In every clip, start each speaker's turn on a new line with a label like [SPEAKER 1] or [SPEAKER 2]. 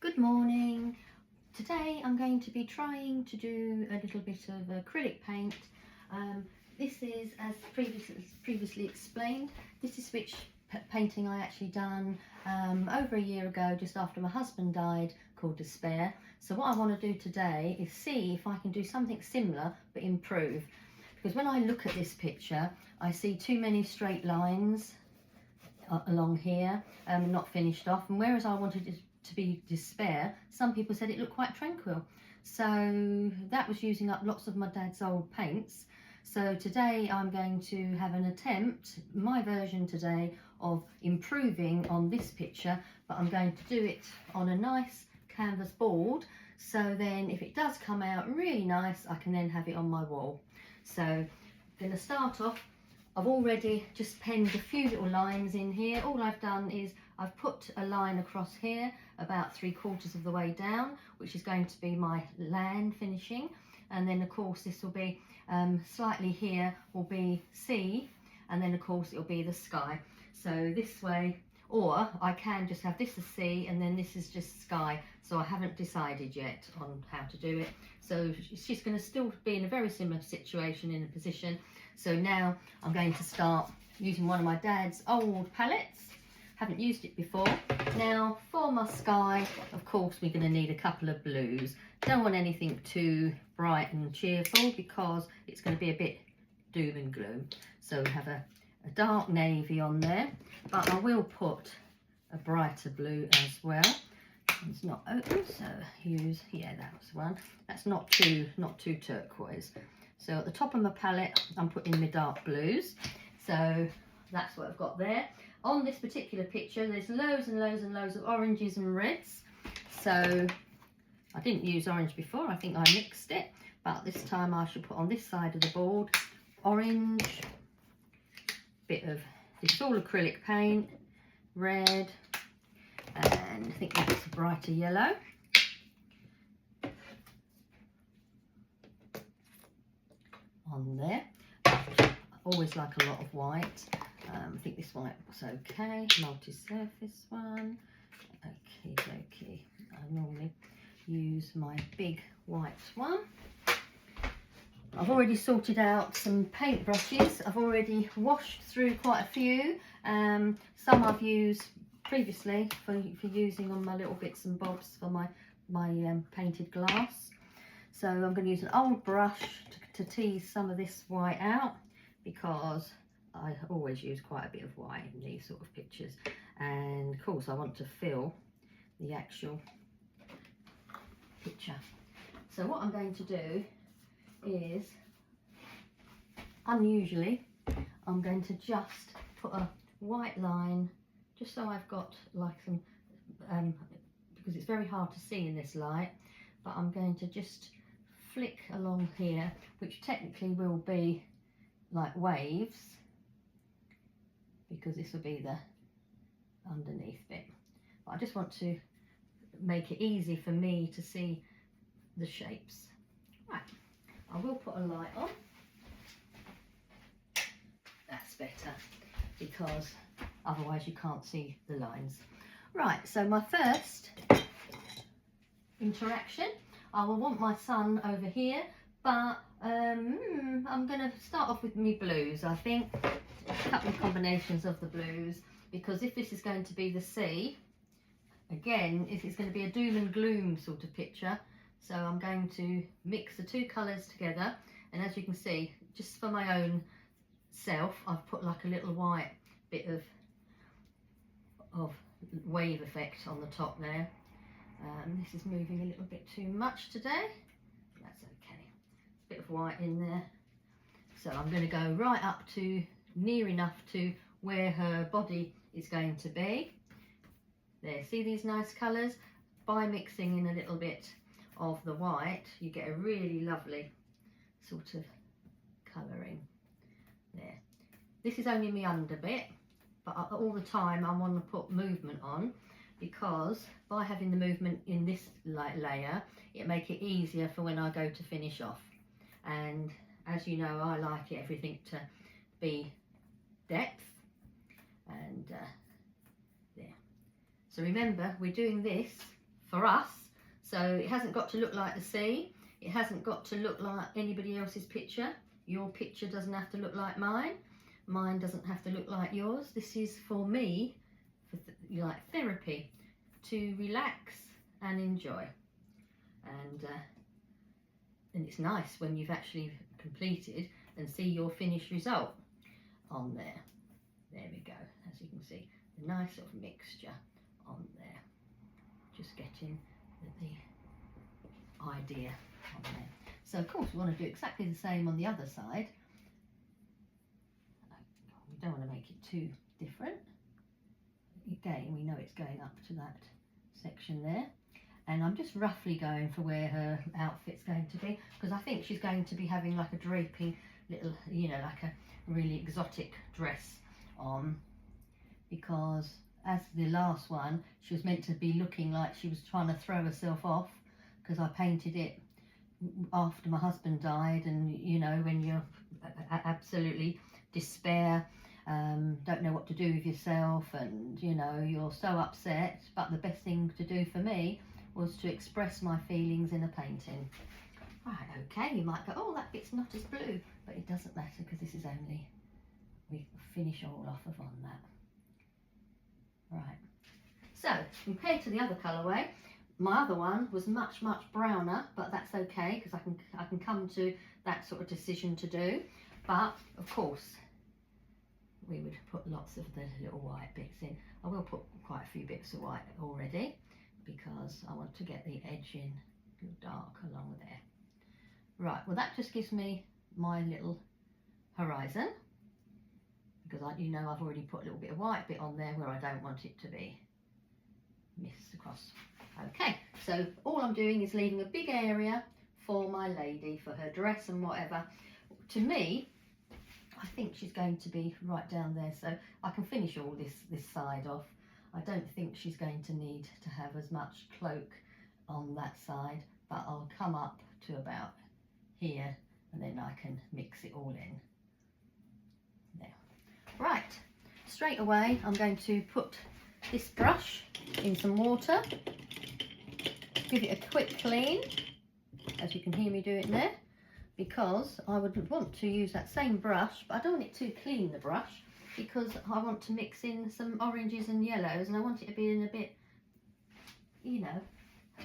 [SPEAKER 1] Good morning. Today I'm going to be trying to do a little bit of acrylic paint. This is, as previously explained, this is which painting I actually done over a year ago, just after my husband died, called Despair. So what I want to do today is see if I can do something similar but improve. Because when I look at this picture, I see too many straight lines along here, not finished off, and whereas I wanted it to be Despair, some people said it looked quite tranquil. So that was using up lots of my dad's old paints. So today I'm going to have an attempt, my version today, of improving on this picture, but I'm going to do it on a nice canvas board, so then if it does come out really nice, I can then have it on my wall. So I'm going to start off. I've already just penned a few little lines in here. All I've done is I've put a line across here about 3/4 of the way down, which is going to be my land finishing, and then of course this will be slightly here will be sea, and then of course it'll be the sky. So this way, or I can just have this as sea and then this is just sky. So I haven't decided yet on how to do it. So she's going to still be in a very similar situation, in a position. So now I'm going to start using one of my dad's old palettes. Haven't used it before. Now for my sky, of course we're going to need a couple of blues. Don't want anything too bright and cheerful because it's going to be a bit doom and gloom. So we have a dark navy on there, but I will put a brighter blue as well. It's not open, so use, yeah, that was one. That's not too turquoise. So at the top of my palette I'm putting my dark blues. So that's what I've got there. On this particular picture there's loads and loads and loads of oranges and reds. So I didn't use orange before, I think I mixed it, but this time I should put on this side of the board orange, bit of this all acrylic paint, red, and I think that's a brighter yellow. On there. I always like a lot of white. I think this white was okay. Multi-surface one. Okay. I normally use my big white one. I've already sorted out some paint brushes. I've already washed through quite a few. Some I've used previously for using on my little bits and bobs for my painted glass. So I'm going to use an old brush to tease some of this white out, because I always use quite a bit of white in these sort of pictures, and of course I want to fill the actual picture. So what I'm going to do is, unusually, I'm going to just put a white line, just so I've got like some, because it's very hard to see in this light, but I'm going to just flick along here, which technically will be like waves, because this will be the underneath bit, but I just want to make it easy for me to see the shapes. Right, I will put a light on. That's better, because otherwise you can't see the lines. Right, so my first interaction, I will want my sun over here, but I'm going to start off with my blues. I think a couple of combinations of the blues, because if this is going to be the sea, again, if it's going to be a doom and gloom sort of picture, so I'm going to mix the two colours together. And as you can see, just for my own self, I've put like a little white bit of wave effect on the top there. This is moving a little bit too much today. That's okay. Bit of white in there. So I'm going to go right up to near enough to where her body is going to be. There, see these nice colours? By mixing in a little bit of the white, you get a really lovely sort of colouring there. This is only my under bit, but all the time I want to put movement on, because by having the movement in this layer, it makes it easier for when I go to finish off. And as you know, I like everything to be depth, and there. So remember, we're doing this for us. So it hasn't got to look like the sea. It hasn't got to look like anybody else's picture. Your picture doesn't have to look like mine. Mine doesn't have to look like yours. This is for me, for like therapy, to relax and enjoy. And it's nice when you've actually completed and see your finished result on there. There we go, as you can see, the nice sort of mixture on there. Just getting the idea on there. So of course we want to do exactly the same on the other side. We don't want to make it too different. Again, we know it's going up to that section there. And I'm just roughly going for where her outfit's going to be, because I think she's going to be having like a draping little, you know, like a really exotic dress on, because as the last one, she was meant to be looking like she was trying to throw herself off, because I painted it after my husband died, and you know, when you're absolutely despair, don't know what to do with yourself, and you know, you're so upset, but the best thing to do for me was to express my feelings in a painting. Right, okay, you might go, oh, that bit's not as blue, but it doesn't matter, because this is only, we finish all off of on that. Right, so compared to the other colourway, my other one was much browner, but that's okay, because I can come to that sort of decision to do. But of course we would put lots of the little white bits in. I will put quite a few bits of white already, because I want to get the edge in dark along there. Right, well that just gives me my little horizon, because you know, I've already put a little bit of white bit on there where I don't want it to be missed across. Okay, so all I'm doing is leaving a big area for my lady, for her dress and whatever. To me, I think she's going to be right down there, so I can finish all this side off. I don't think she's going to need to have as much cloak on that side, but I'll come up to about here and then I can mix it all in. There. Right, straight away I'm going to put this brush in some water, give it a quick clean, as you can hear me do it there, because I would want to use that same brush, but I don't want it too clean, the brush, because I want to mix in some oranges and yellows, and I want it to be in a bit, you know,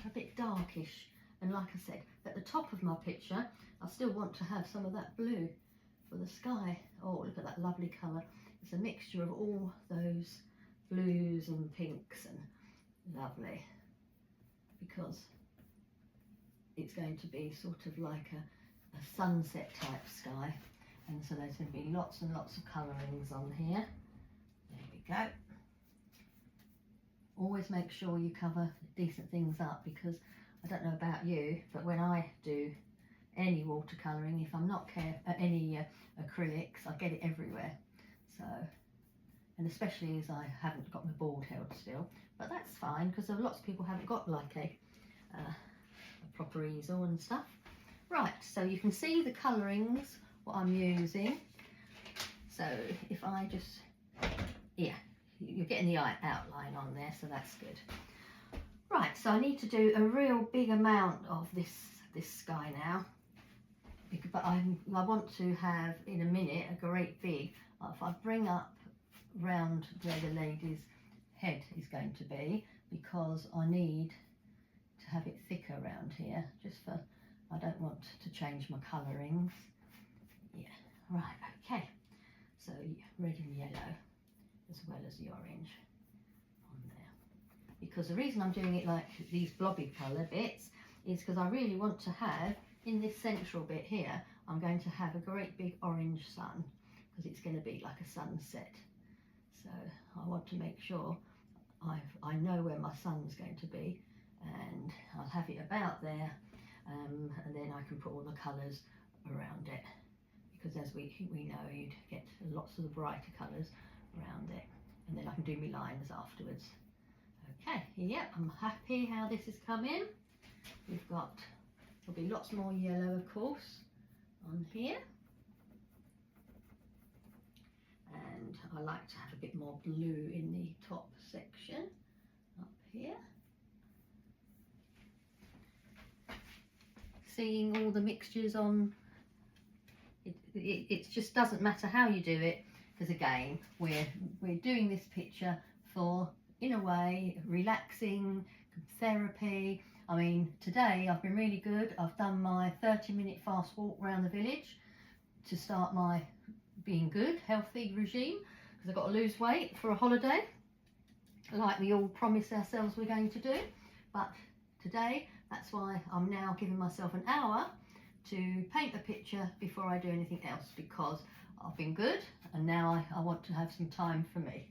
[SPEAKER 1] a bit darkish. And like I said, at the top of my picture, I still want to have some of that blue for the sky. Oh, look at that lovely colour. It's a mixture of all those blues and pinks, and lovely, because it's going to be sort of like a sunset type sky. And so there's going to be lots and lots of colourings on here. There we go. Always make sure you cover decent things up, because I don't know about you, but when I do any watercolouring, if I'm not careful, any acrylics, I get it everywhere. So, and especially as I haven't got my board held still, but that's fine, because lots of people haven't got like a proper easel and stuff. Right, so you can see the colourings, what I'm using. So if I just, yeah, you're getting the outline on there, so that's good. Right, so I need to do a real big amount of this sky now, but I want to have in a minute a great big, if I bring up round where the lady's head is going to be, because I need to have it thicker around here, just for, I don't want to change my colourings. Yeah, right, okay, so red and yellow as well as the orange on there, because the reason I'm doing it like these blobby colour bits is because I really want to have, in this central bit here, I'm going to have a great big orange sun, because it's going to be like a sunset. So I want to make sure I know where my sun's going to be, and I'll have it about there, and then I can put all the colours around it, because as we know, you'd get lots of the brighter colours around it, and then I can do my lines afterwards. Okay, yep, I'm happy how this has come in. We've got, there'll be lots more yellow of course on here, and I like to have a bit more blue in the top section up here. seeing all the mixtures on. It just doesn't matter how you do it, because again, we're doing this picture for, in a way, relaxing, therapy. I mean, today I've been really good. I've done my 30-minute fast walk around the village to start my being good, healthy regime, because I've got to lose weight for a holiday, like we all promise ourselves we're going to do. But today, that's why I'm now giving myself an hour to paint a picture before I do anything else, because I've been good and now I want to have some time for me,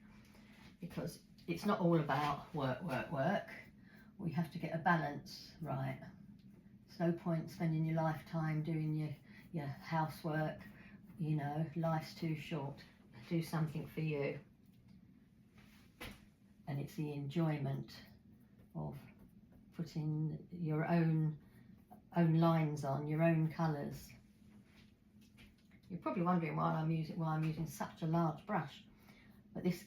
[SPEAKER 1] because it's not all about work. We have to get a balance right. It's no point spending your lifetime doing your housework, you know, life's too short. Do something for you. And it's the enjoyment of putting your own lines on, your own colours. You're probably wondering why I'm using such a large brush, but this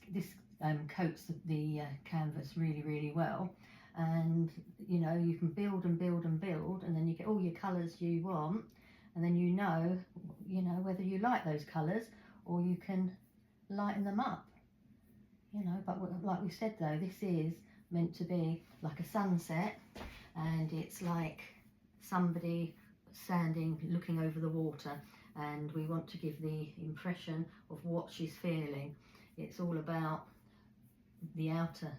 [SPEAKER 1] coats the canvas really well, and you know, you can build and build and build, and then you get all your colours you want, and then you know whether you like those colours, or you can lighten them up, you know. But like we said though, this is meant to be like a sunset, and it's like somebody standing looking over the water, and we want to give the impression of what she's feeling. It's all about the outer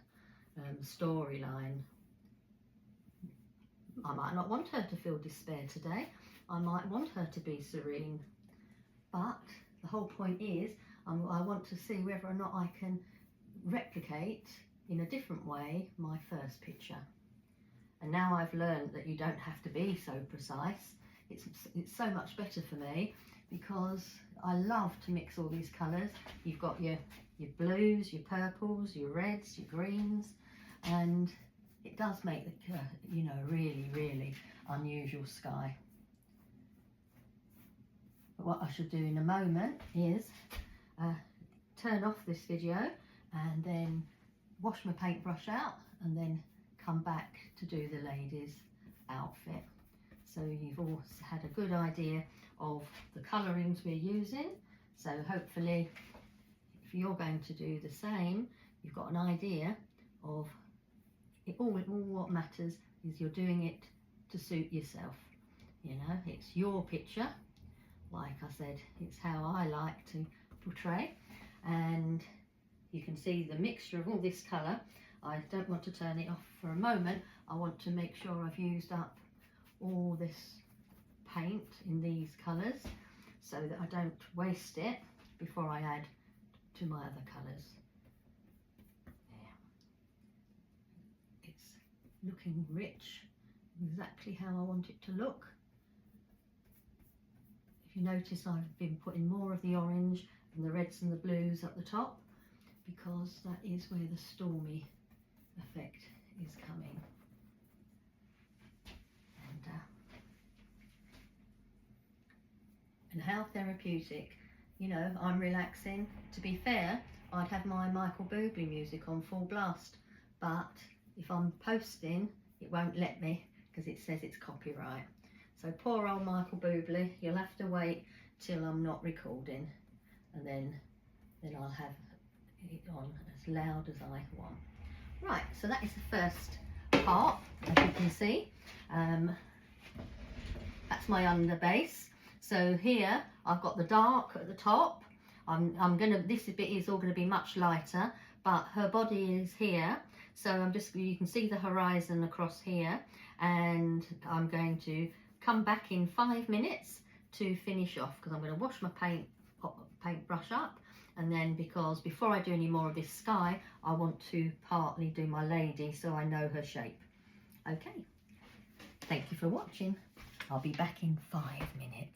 [SPEAKER 1] storyline. I might not want her to feel despair today. I might want her to be serene. But the whole point is, I want to see whether or not I can replicate in a different way my first picture. And now I've learned that you don't have to be so precise. It's so much better for me, because I love to mix all these colours. You've got your blues, your purples, your reds, your greens, and it does make the you know, really unusual sky. But what I should do in a moment is turn off this video and then wash my paintbrush out, and then come back to do the lady's outfit. So you've all had a good idea of the colourings we're using. So hopefully, if you're going to do the same, you've got an idea of it all. What matters is you're doing it to suit yourself. You know, it's your picture. Like I said, it's how I like to portray, and you can see the mixture of all this colour. I don't want to turn it off for a moment. I want to make sure I've used up all this paint in these colours, so that I don't waste it before I add to my other colours. Yeah. It's looking rich, exactly how I want it to look. If you notice, I've been putting more of the orange and the reds and the blues at the top, because that is where the stormy effect is coming. And how therapeutic, you know, I'm relaxing. To be fair, I'd have my Michael Bublé music on full blast, but if I'm posting, it won't let me, because it says it's copyright. So poor old Michael Bublé, you'll have to wait till I'm not recording, and then I'll have it on as loud as I want. Right, so that is the first part, as you can see. That's my under base. So here I've got the dark at the top. This bit is all gonna be much lighter, but her body is here. So you can see the horizon across here, and I'm going to come back in 5 minutes to finish off, because I'm going to wash my paintbrush up, and then because before I do any more of this sky, I want to partly do my lady so I know her shape. Okay, thank you for watching. I'll be back in 5 minutes.